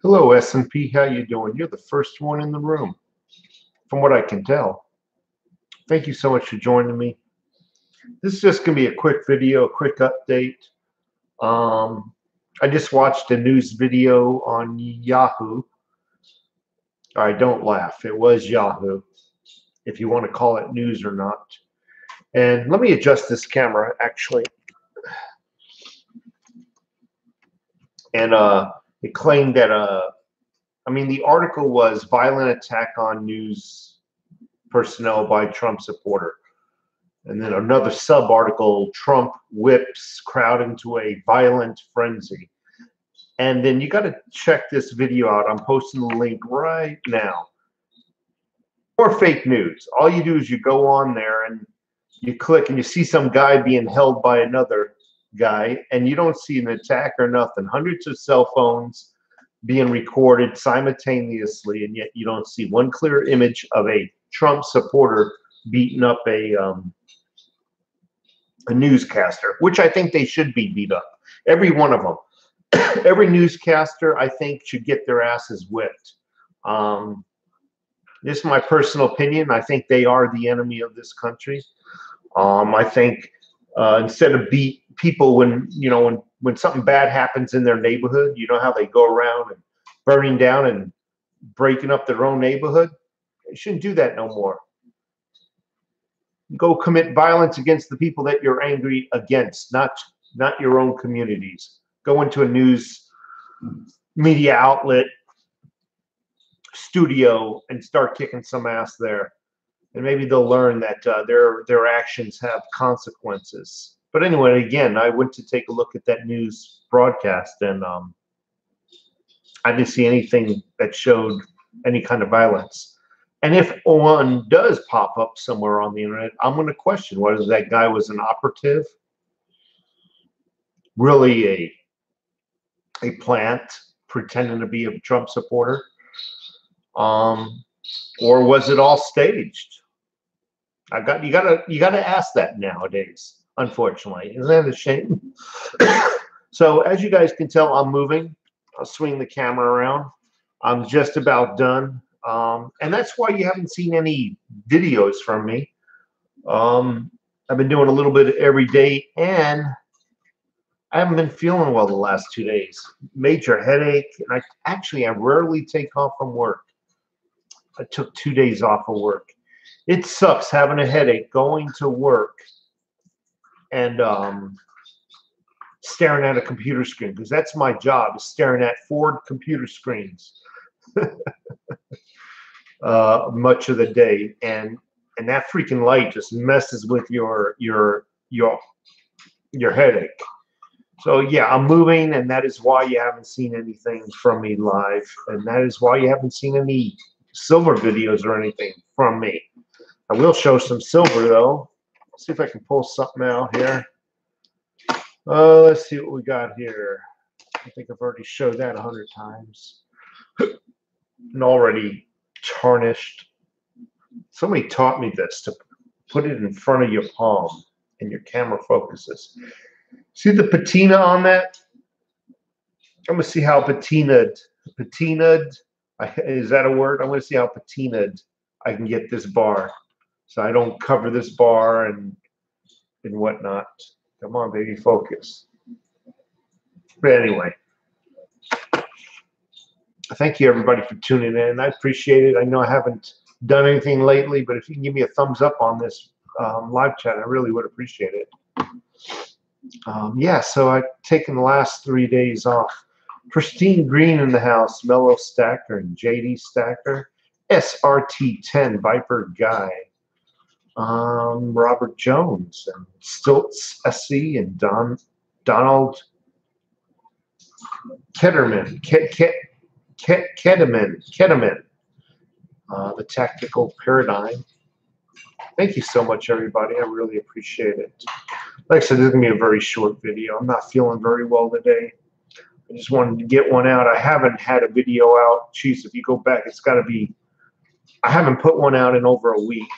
Hello, S&P. How you doing? You're the first one in the room, from what I can tell. Thank you so much for joining me. This is just going to be a quick video, a quick update. I just watched a news video on Yahoo. All right, don't laugh. It was Yahoo, if you want to call it news or not. And let me adjust this camera, actually. And it claimed that, the article was violent attack on news personnel by Trump supporter. And then another sub-article, Trump whips crowd into a violent frenzy. And then you got to check this video out. I'm posting the link right now. More fake news. All you do is you go on there and you click and you see some guy being held by another guy, and you don't see an attack or nothing. Hundreds of cell phones being recorded simultaneously, and yet you don't see one clear image of a Trump supporter beating up a newscaster, which I think they should be beat up. Every one of them. Every newscaster, I think, should get their asses whipped. This is my personal opinion. I think they are the enemy of this country. I think instead of beat people when something bad happens in their neighborhood, you know how they go around and burning down and breaking up their own neighborhood? They shouldn't do that no more. Go commit violence against the people that you're angry against, not your own communities. Go into a news media outlet studio and start kicking some ass there. And maybe they'll learn that their actions have consequences. But anyway, again, I went to take a look at that news broadcast, and I didn't see anything that showed any kind of violence. And if one does pop up somewhere on the internet, I'm going to question whether that guy was an operative, really a plant pretending to be a Trump supporter, or was it all staged? You gotta ask that nowadays, unfortunately. Isn't that a shame? So as you guys can tell, I'm moving. I'll swing the camera around. I'm just about done. And that's why you haven't seen any videos from me. I've been doing a little bit every day, and I haven't been feeling well the last 2 days. Major headache. And I rarely take off from work. I took 2 days off of work. It sucks having a headache, going to work, and staring at a computer screen, because that's my job, is staring at 4 computer screens much of the day, and that freaking light just messes with your headache. So yeah, I'm moving, and that is why you haven't seen anything from me live, and that is why you haven't seen any silver videos or anything from me. I will show some silver though. Let's see if I can pull something out here. Let's see what we got here. I think I've already showed that 100 times. And already tarnished. Somebody taught me this, to put it in front of your palm and your camera focuses. See the patina on that? I'm going to see how patinaed, is that a word? I'm going to see how patinaed I can get this bar, so I don't cover this bar and whatnot. Come on, baby, focus. But anyway, thank you everybody for tuning in. I appreciate it. I know I haven't done anything lately, but if you can give me a thumbs up on this live chat, I really would appreciate it. Yeah, so I've taken the last 3 days off. Pristine Green in the house, Mellow Stacker and JD Stacker, SRT10 Viper Guy, Robert Jones and Stilts SC and Donald Ketterman, Ketterman, the Tactical Paradigm. Thank you so much, everybody. I really appreciate it. Like I said, this is going to be a very short video. I'm not feeling very well today. I just wanted to get one out. I haven't had a video out. Jeez, if you go back, it's got to be, I haven't put one out in over a week.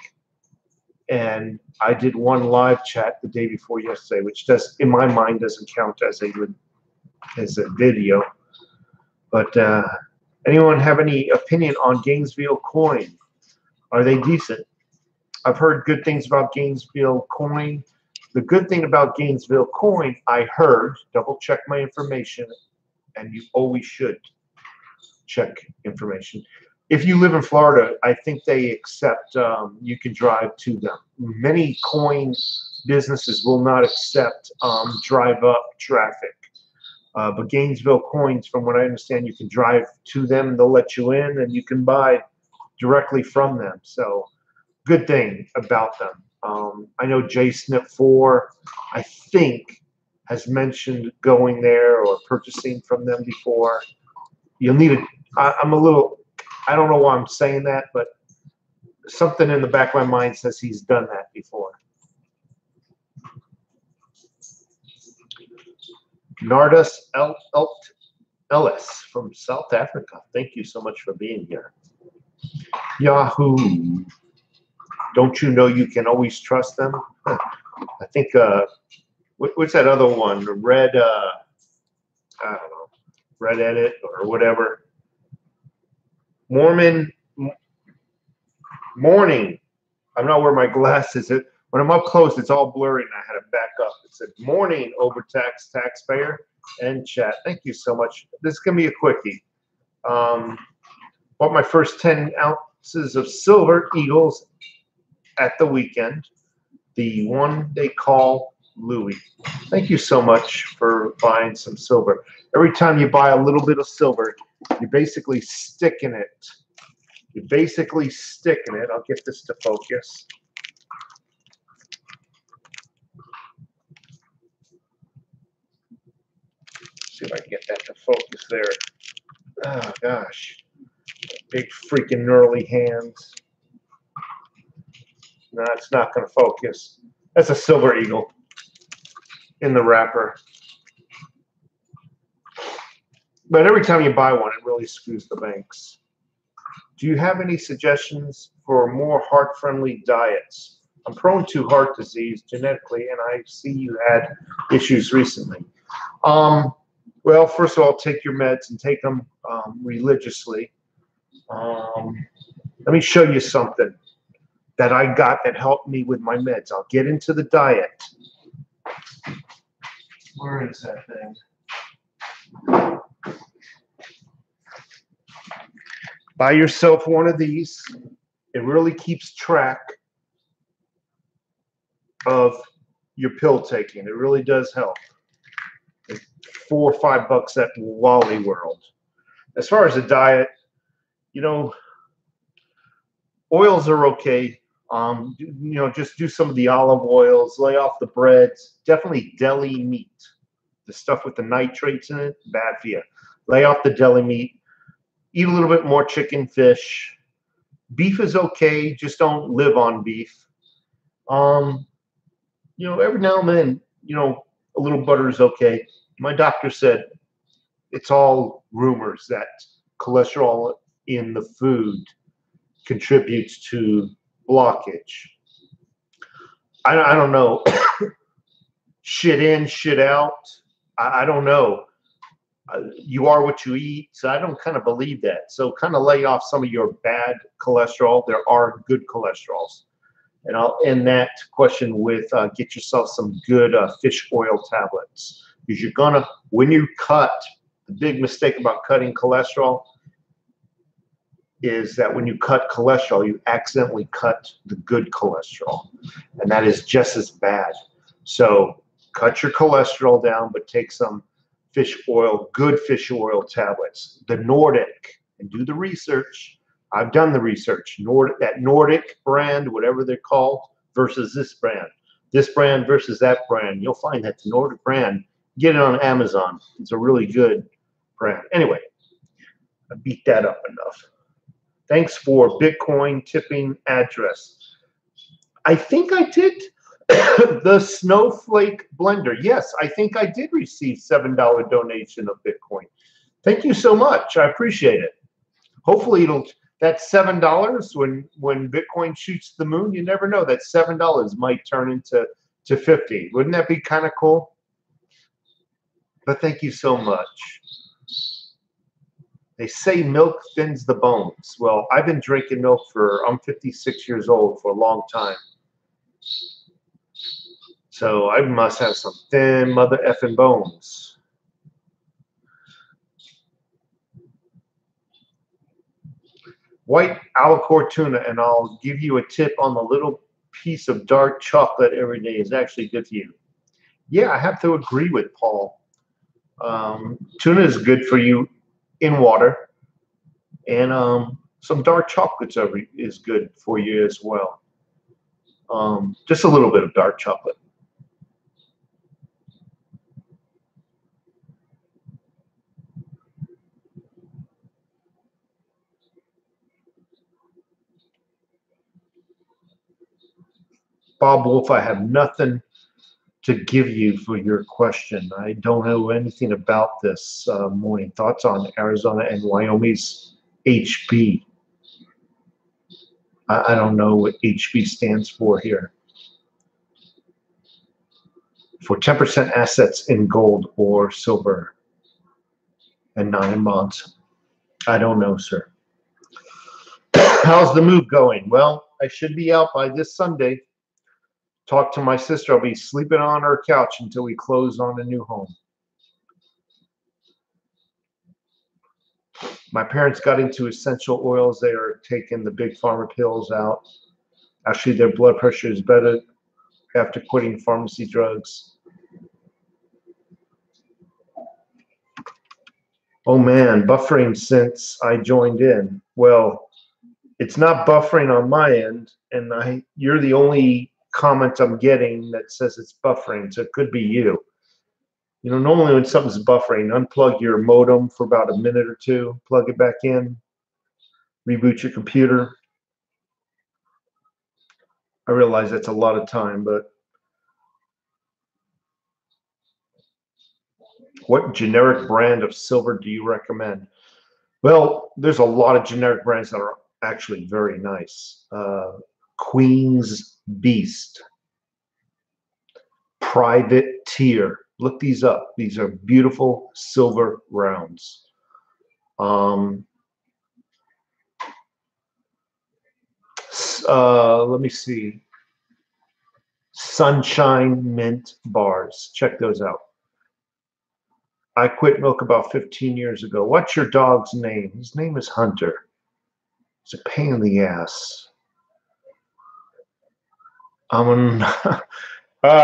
And I did one live chat the day before yesterday, which does, in my mind, doesn't count as a video. But Anyone have any opinion on Gainesville coin? Are they decent? I've heard good things about Gainesville coin. The good thing about Gainesville coin, I heard, double check my information, and you always should check information. If you live in Florida, I think they accept you can drive to them. Many coin businesses will not accept drive up traffic. But Gainesville coins, from what I understand, you can drive to them, they'll let you in, and you can buy directly from them. So good thing about them. I know JSNIP4, I think, has mentioned going there or purchasing from them before. You'll need it. I'm a little, I don't know why I'm saying that, but something in the back of my mind says he's done that before. Nardus Ellis from South Africa. Thank you so much for being here. Yahoo. Don't you know you can always trust them? I think, what's that other one? Red, I don't know, Red Edit or whatever. Morning. I'm not wearing my glasses. When I'm up close, it's all blurry, and I had to back up. It said, morning, overtaxed taxpayer and chat. Thank you so much. This is going to be a quickie. Bought my first 10 ounces of silver Eagles at the weekend. The one they call Louis. Thank you so much for buying some silver. Every time you buy a little bit of silver, you're basically sticking it. You're basically sticking it. I'll get this to focus. See if I can get that to focus there. Oh, gosh. Big freaking gnarly hands. No, it's not going to focus. That's a silver eagle in the wrapper. But every time you buy one, it really screws the banks. Do you have any suggestions for more heart-friendly diets? I'm prone to heart disease genetically, and I see you had issues recently. Well, first of all, take your meds and take them religiously. Let me show you something that I got that helped me with my meds. I'll get into the diet. Where is that thing? Buy yourself one of these. It really keeps track of your pill taking. It really does help. It's $4 or $5 at Wally World. As far as the diet, you know, oils are okay. You know, just do some of the olive oils, lay off the breads. Definitely deli meat. The stuff with the nitrates in it, bad for you. Lay off the deli meat. Eat a little bit more chicken, fish. Beef is okay. Just don't live on beef. You know, every now and then, you know, a little butter is okay. My doctor said it's all rumors that cholesterol in the food contributes to blockage. I don't know. Shit in, shit out. I don't know. You are what you eat, so I don't kind of believe that. So kind of lay off some of your bad cholesterol. There are good cholesterols. And I'll end that question with get yourself some good fish oil tablets. Because you're going to, when you cut, the big mistake about cutting cholesterol is that when you cut cholesterol, you accidentally cut the good cholesterol. And that is just as bad. So cut your cholesterol down, but take some fish oil, good fish oil tablets. The Nordic, and do the research. I've done the research. That Nordic brand, whatever they're called, versus this brand. This brand versus that brand. You'll find that the Nordic brand, get it on Amazon. It's a really good brand. Anyway, I beat that up enough. Thanks for Bitcoin tipping address. I think I did the Snowflake blender. Yes, I think I did receive $7 donation of Bitcoin. Thank you so much. I appreciate it. Hopefully that $7 when Bitcoin shoots the moon, you never know. That $7 might turn into 50. Wouldn't that be kind of cool? But thank you so much. They say milk thins the bones. Well, I've been drinking milk I'm 56 years old, for a long time. So I must have some thin mother effing bones. White albacore tuna, and I'll give you a tip on the little piece of dark chocolate every day is actually good for you. Yeah, I have to agree with Paul. Tuna is good for you in water, and some dark chocolates is good for you as well. Just a little bit of dark chocolate. Bob Wolf, I have nothing to give you for your question. I don't know anything about this morning. Thoughts on Arizona and Wyoming's HB? I don't know what HB stands for here. For 10% assets in gold or silver and not in bonds. I don't know, sir. How's the move going? Well, I should be out by this Sunday. Talk to my sister. I'll be sleeping on her couch until we close on a new home. My parents got into essential oils. They are taking the big pharma pills out. Actually, their blood pressure is better after quitting pharmacy drugs. Oh man, buffering since I joined in. Well, it's not buffering on my end, and you're the only comment I'm getting that says it's buffering, so it could be you. You know, normally when something's buffering, unplug your modem for about a minute or two, plug it back in, reboot your computer. I realize that's a lot of time, but what generic brand of silver do you recommend? Well, there's a lot of generic brands that are actually very nice. Queen's Beast, Private Tier. Look these up. These are beautiful silver rounds. Let me see. Sunshine Mint bars. Check those out. I quit milk about 15 years ago. What's your dog's name? His name is Hunter. It's a pain in the ass. I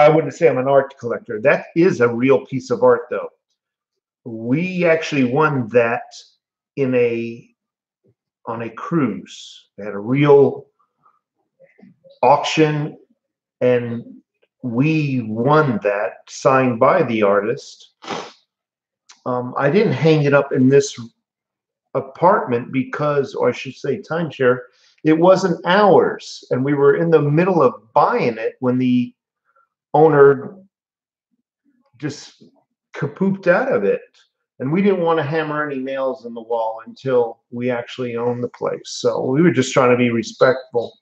wouldn't say I'm an art collector. That is a real piece of art, though. We actually won that on a cruise. They had a real auction, and we won that, signed by the artist. I didn't hang it up in this apartment because, or I should say timeshare, it wasn't ours, and we were in the middle of buying it when the owner just kapooped out of it, and we didn't want to hammer any nails in the wall until we actually owned the place. So we were just trying to be respectful.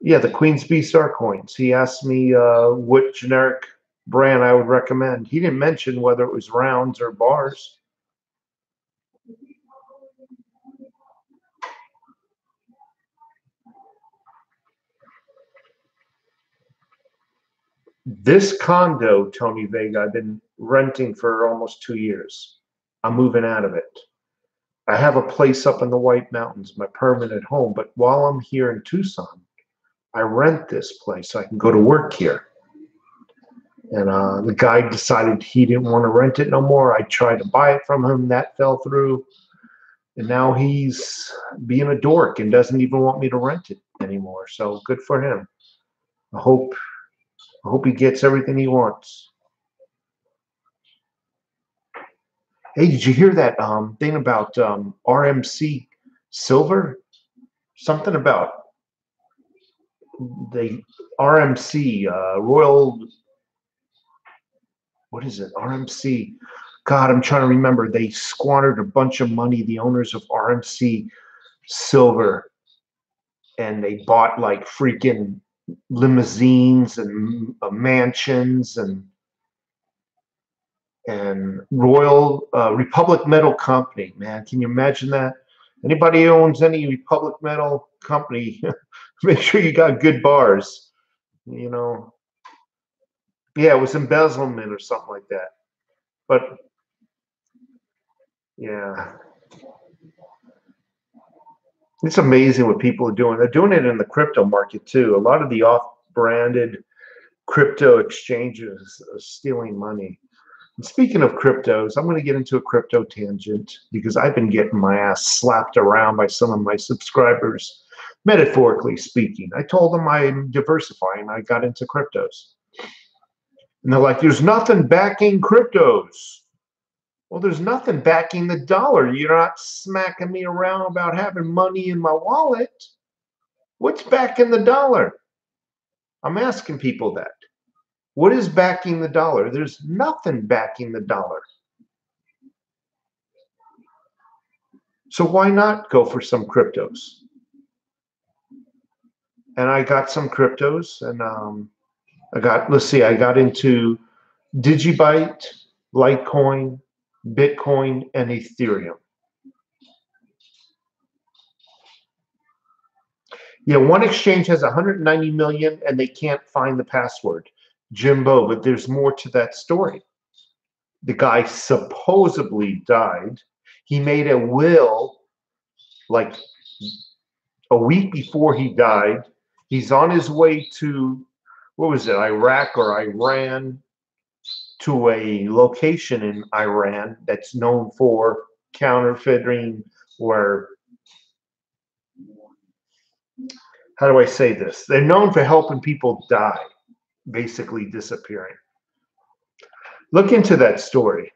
Yeah, the Queen's Beast Star coins. He asked me what generic brand I would recommend. He didn't mention whether it was rounds or bars. This condo, Tony Vega, I've been renting for almost 2 years. I'm moving out of it. I have a place up in the White Mountains, my permanent home, but while I'm here in Tucson, I rent this place so I can go to work here. And the guy decided he didn't want to rent it no more. I tried to buy it from him. That fell through. And now he's being a dork and doesn't even want me to rent it anymore. So good for him. I hope he gets everything he wants. Hey, did you hear that thing about RMC Silver? Something about the RMC Royal. What is it? RMC. God, I'm trying to remember. They squandered a bunch of money, the owners of RMC Silver, and they bought like freaking limousines and mansions, and and Royal Republic Metal Company. Man, can you imagine that? Anybody who owns any Republic Metal Company, make sure you got good bars. You know, yeah, it was embezzlement or something like that. But yeah, it's amazing what people are doing. They're doing it in the crypto market too. A lot of the off-branded crypto exchanges are stealing money. And speaking of cryptos, I'm going to get into a crypto tangent because I've been getting my ass slapped around by some of my subscribers, metaphorically speaking. I told them I'm diversifying. I got into cryptos. And they're like, there's nothing backing cryptos. Well, there's nothing backing the dollar. You're not smacking me around about having money in my wallet. What's backing the dollar? I'm asking people that. What is backing the dollar? There's nothing backing the dollar. So why not go for some cryptos? And I got some cryptos, and I got into DIGIBYTE, LITECOIN, Bitcoin, and Ethereum. Yeah, one exchange has 190 million and they can't find the password. Jimbo, but there's more to that story. The guy supposedly died. He made a will like a week before he died. He's on his way to, what was it, Iraq or Iran, to a location in Iran that's known for counterfeiting, or how do I say this? They're known for helping people die, basically disappearing. Look into that story.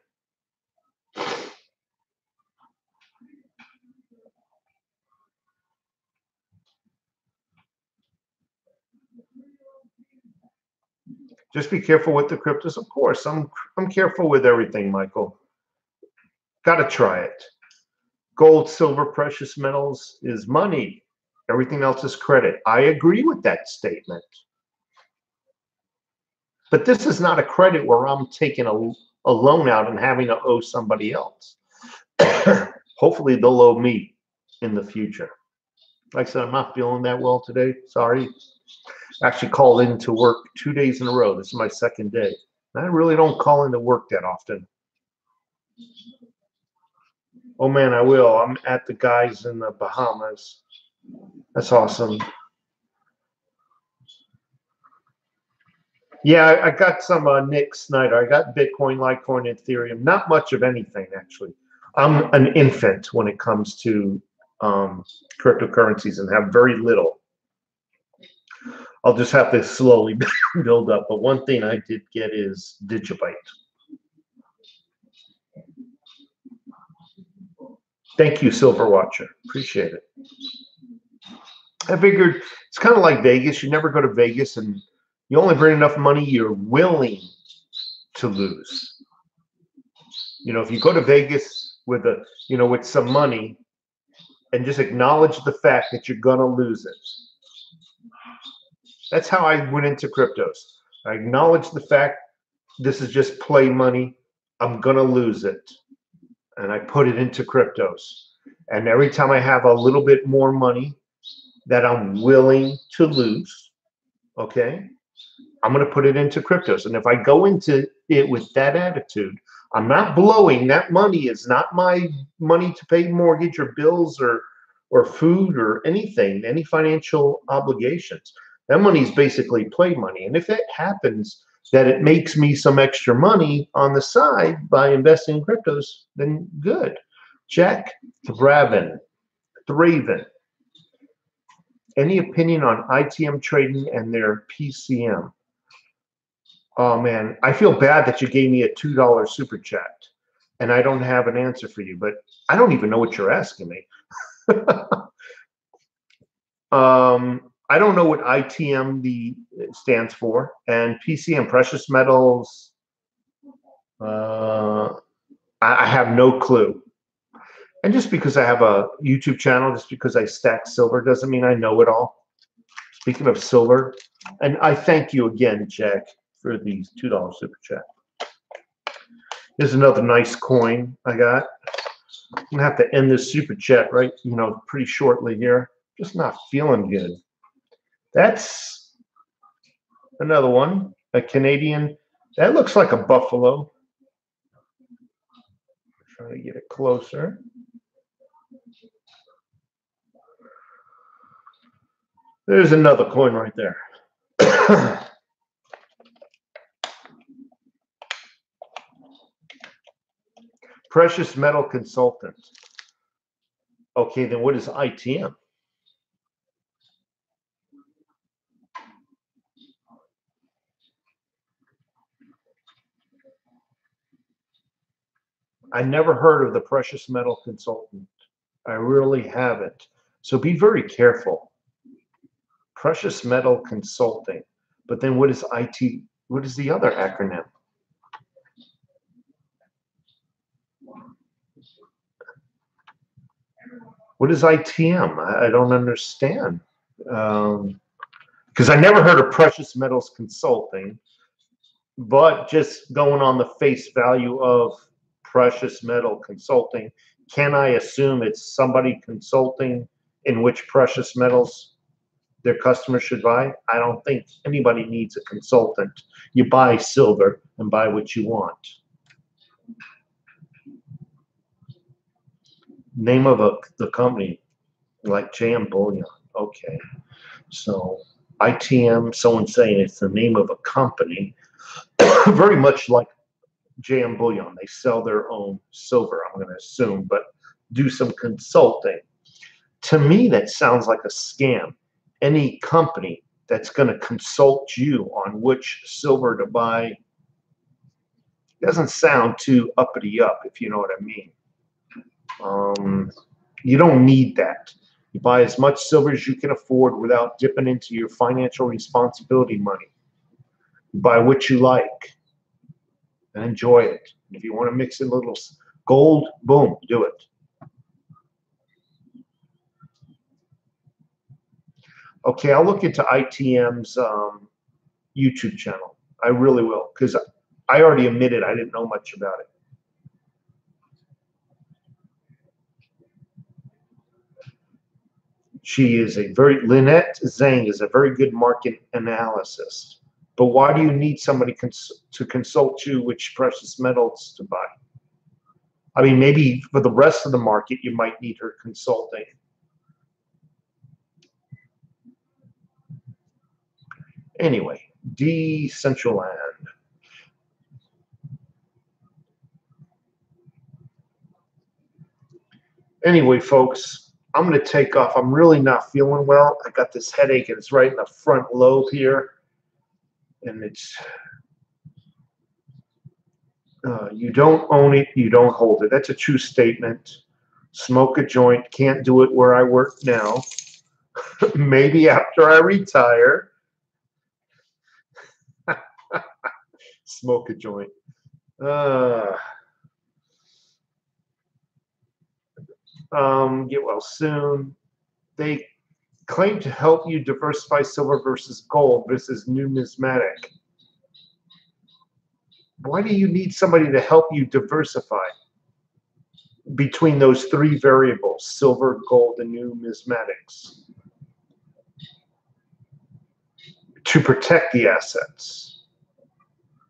Just be careful with the cryptos. Of course, I'm careful with everything, Michael. Got to try it. Gold, silver, precious metals is money. Everything else is credit. I agree with that statement. But this is not a credit where I'm taking a loan out and having to owe somebody else. Hopefully they'll owe me in the future. Like I said, I'm not feeling that well today. Sorry. Actually called into work 2 days in a row. This is my second day. I really don't call into work that often. Oh man, I will. I'm at the guys in the Bahamas. That's awesome. Yeah, I got some Nick Snyder. I got Bitcoin, Litecoin, Ethereum. Not much of anything, actually. I'm an infant when it comes to cryptocurrencies and have very little. I'll just have to slowly build up. But one thing I did get is DIGIBYTE. Thank you, Silver Watcher. Appreciate it. I figured it's kind of like Vegas. You never go to Vegas and you only bring enough money you're willing to lose. You know, if you go to Vegas with with some money and just acknowledge the fact that you're gonna lose it. That's how I went into cryptos. I acknowledge the fact this is just play money. I'm gonna lose it. And I put it into cryptos. And every time I have a little bit more money that I'm willing to lose, okay, I'm going to put it into cryptos. And if I go into it with that attitude, I'm not blowing. That money is not my money to pay mortgage or bills or food or anything, any financial obligations. That money is basically play money. And if it happens that it makes me some extra money on the side by investing in cryptos, then good. Jack Thraven. Any opinion on ITM trading and their PCM? Oh man, I feel bad that you gave me a $2 super chat and I don't have an answer for you, but I don't even know what you're asking me. I don't know what ITM stands for, and PCM, precious metals, I have no clue. And just because I have a YouTube channel, just because I stack silver, doesn't mean I know it all. Speaking of silver, and I thank you again, Jack, for the $2 super chat. Here's another nice coin I got. I'm gonna have to end this super chat right, pretty shortly here. Just not feeling good. That's another one, a Canadian. That looks like a buffalo. Trying to get it closer. There's another coin right there. Precious metal consultant. Okay, then what is ITM? I never heard of the precious metal consultant. I really haven't. So be very careful. Precious metal consulting. But then what is IT? What is the other acronym? What is ITM? I don't understand. Because I never heard of precious metals consulting, but just going on the face value of precious metal consulting, can I assume it's somebody consulting in which precious metals their customers should buy? I don't think anybody needs a consultant. You buy silver and buy what you want. Name of the company, like JM Bullion. Okay, so ITM, someone's saying it's the name of a company, very much like JM Bullion. They sell their own silver, I'm going to assume, but do some consulting. To me, that sounds like a scam. Any company that's going to consult you on which silver to buy doesn't sound too uppity up, if you know what I mean. You don't need that. You buy as much silver as you can afford without dipping into your financial responsibility money. You buy what you like and enjoy it. If you want to mix in a little gold, boom, do it. Okay, I'll look into ITM's YouTube channel. I really will, because I already admitted I didn't know much about it. She is Lynette Zhang is a very good market analyst. But why do you need somebody to consult you which precious metals to buy? I mean, maybe for the rest of the market, you might need her consulting. Anyway, Decentraland. Anyway, folks, I'm going to take off. I'm really not feeling well. I got this headache, and it's right in the front lobe here. And it's, you don't own it, you don't hold it. That's a true statement. Smoke a joint. Can't do it where I work now. Maybe after I retire. Smoke a joint. Get well soon. They claim to help you diversify silver versus gold versus numismatic. Why do you need somebody to help you diversify between those three variables, silver, gold, and numismatics? To protect the assets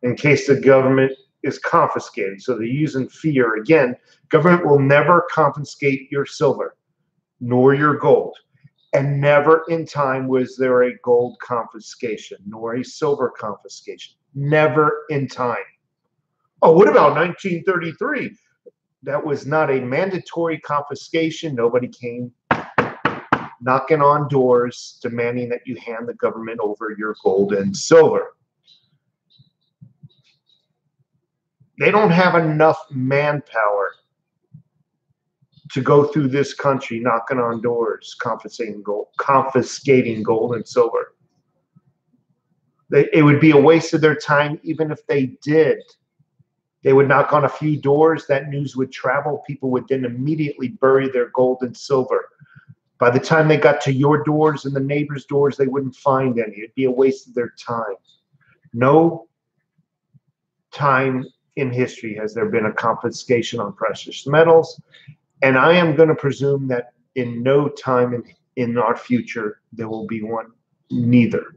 in case the government is confiscated. So they're using fear. Again, government will never confiscate your silver nor your gold. And never in time was there a gold confiscation nor a silver confiscation. Never in time. Oh, what about 1933? That was not a mandatory confiscation. Nobody came knocking on doors demanding that you hand the government over your gold and silver. They don't have enough manpower to go through this country knocking on doors, confiscating gold and silver. It would be a waste of their time even if they did. They would knock on a few doors, that news would travel, people would then immediately bury their gold and silver. By the time they got to your doors and the neighbors' doors, they wouldn't find any. It'd be a waste of their time. No time in history has there been a confiscation on precious metals, and I am going to presume that in no time in our future there will be one. Neither.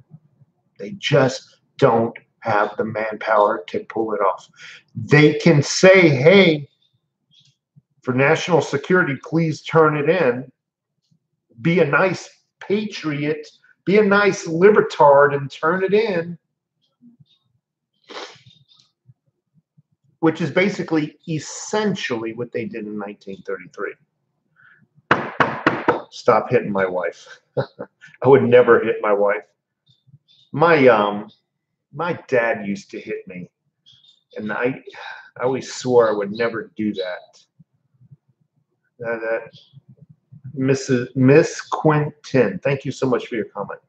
They just don't have the manpower to pull it off. They can say, hey, for national security, please turn it in. Be a nice patriot, be a nice libertard and turn it in. Which is basically essentially what they did in 1933. Stop hitting my wife. I would never hit my wife. My dad used to hit me, and I always swore I would never do that. Miss Quintin, thank you so much for your comment.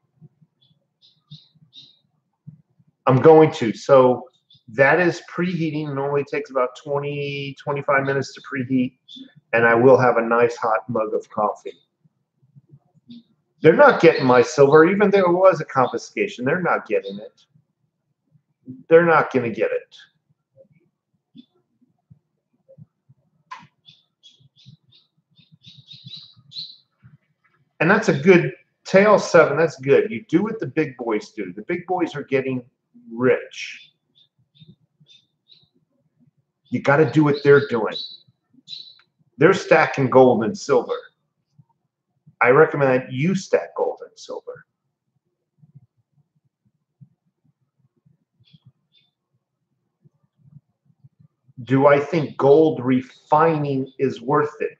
I'm going to. So that is preheating. It normally takes about 20-25 minutes to preheat, and I will have a nice hot mug of coffee. They're not getting my silver, even though it was a confiscation. They're not getting it. They're not going to get it. And that's a good tail 7. That's good. You do what the big boys do. The big boys are getting rich. You got to do what they're doing. They're stacking gold and silver. I recommend that you stack gold and silver. Do I think gold refining is worth it?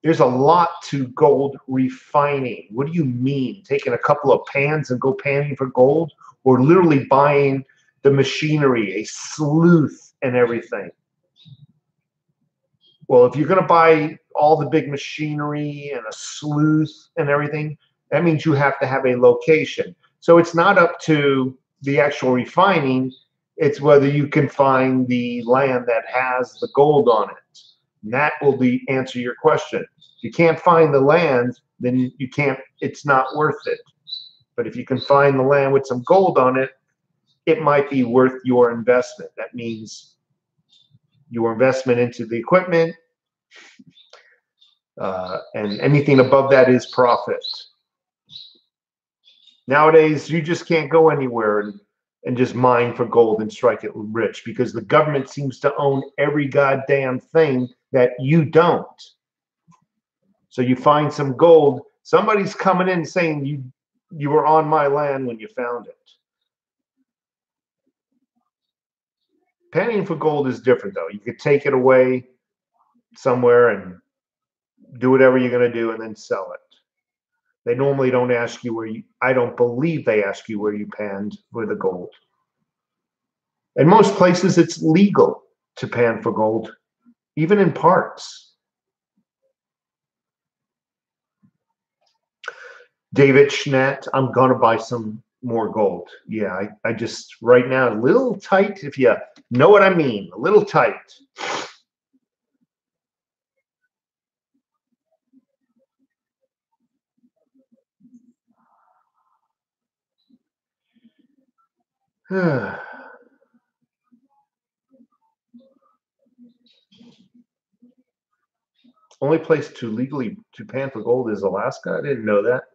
There's a lot to gold refining. What do you mean? Taking a couple of pans and go panning for gold? Or literally buying the machinery, a sleuth and everything? Well, if you're going to buy all the big machinery and a sleuth and everything, that means you have to have a location. So it's not up to the actual refining. It's whether you can find the land that has the gold on it. And that will answer your question. If you can't find the land, then you can't. It's not worth it. But if you can find the land with some gold on it, it might be worth your investment. That means your investment into the equipment, and anything above that is profit. Nowadays, you just can't go anywhere and just mine for gold and strike it rich, because the government seems to own every goddamn thing that you don't. So you find some gold, somebody's coming in saying you were on my land when you found it. Panning for gold is different, though. You could take it away somewhere and do whatever you're going to do and then sell it. They normally don't ask you where you, I don't believe they ask you where you panned for the gold. In most places, it's legal to pan for gold, even in parts. David Schnatt, I'm going to buy some more gold. Yeah, I just, right now, a little tight, if you know what I mean, a little tight. Only place to legally pan for gold is Alaska. I didn't know that.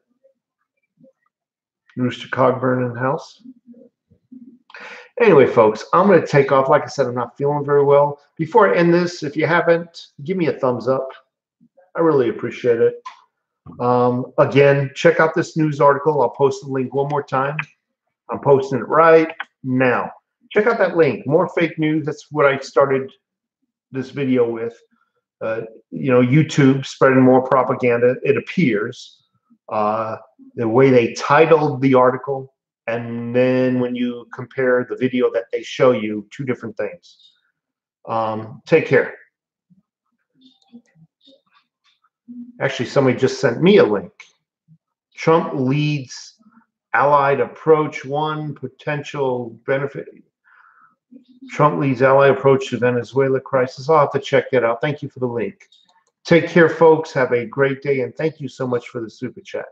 Rooster Cogburn in the house. Anyway, folks, I'm going to take off. Like I said, I'm not feeling very well. Before I end this, if you haven't, give me a thumbs up. I really appreciate it. Again, check out this news article. I'll post the link one more time. I'm posting it right now. Check out that link. More fake news. That's what I started this video with. You know, YouTube spreading more propaganda, it appears. The way they titled the article, and then when you compare the video that they show you, two different things. Take care. Actually, somebody just sent me a link. Trump leads allied approach, one potential benefit. Trump leads allied approach to Venezuela crisis. I'll have to check that out. Thank you for the link. Take care, folks. Have a great day, and thank you so much for the super chat.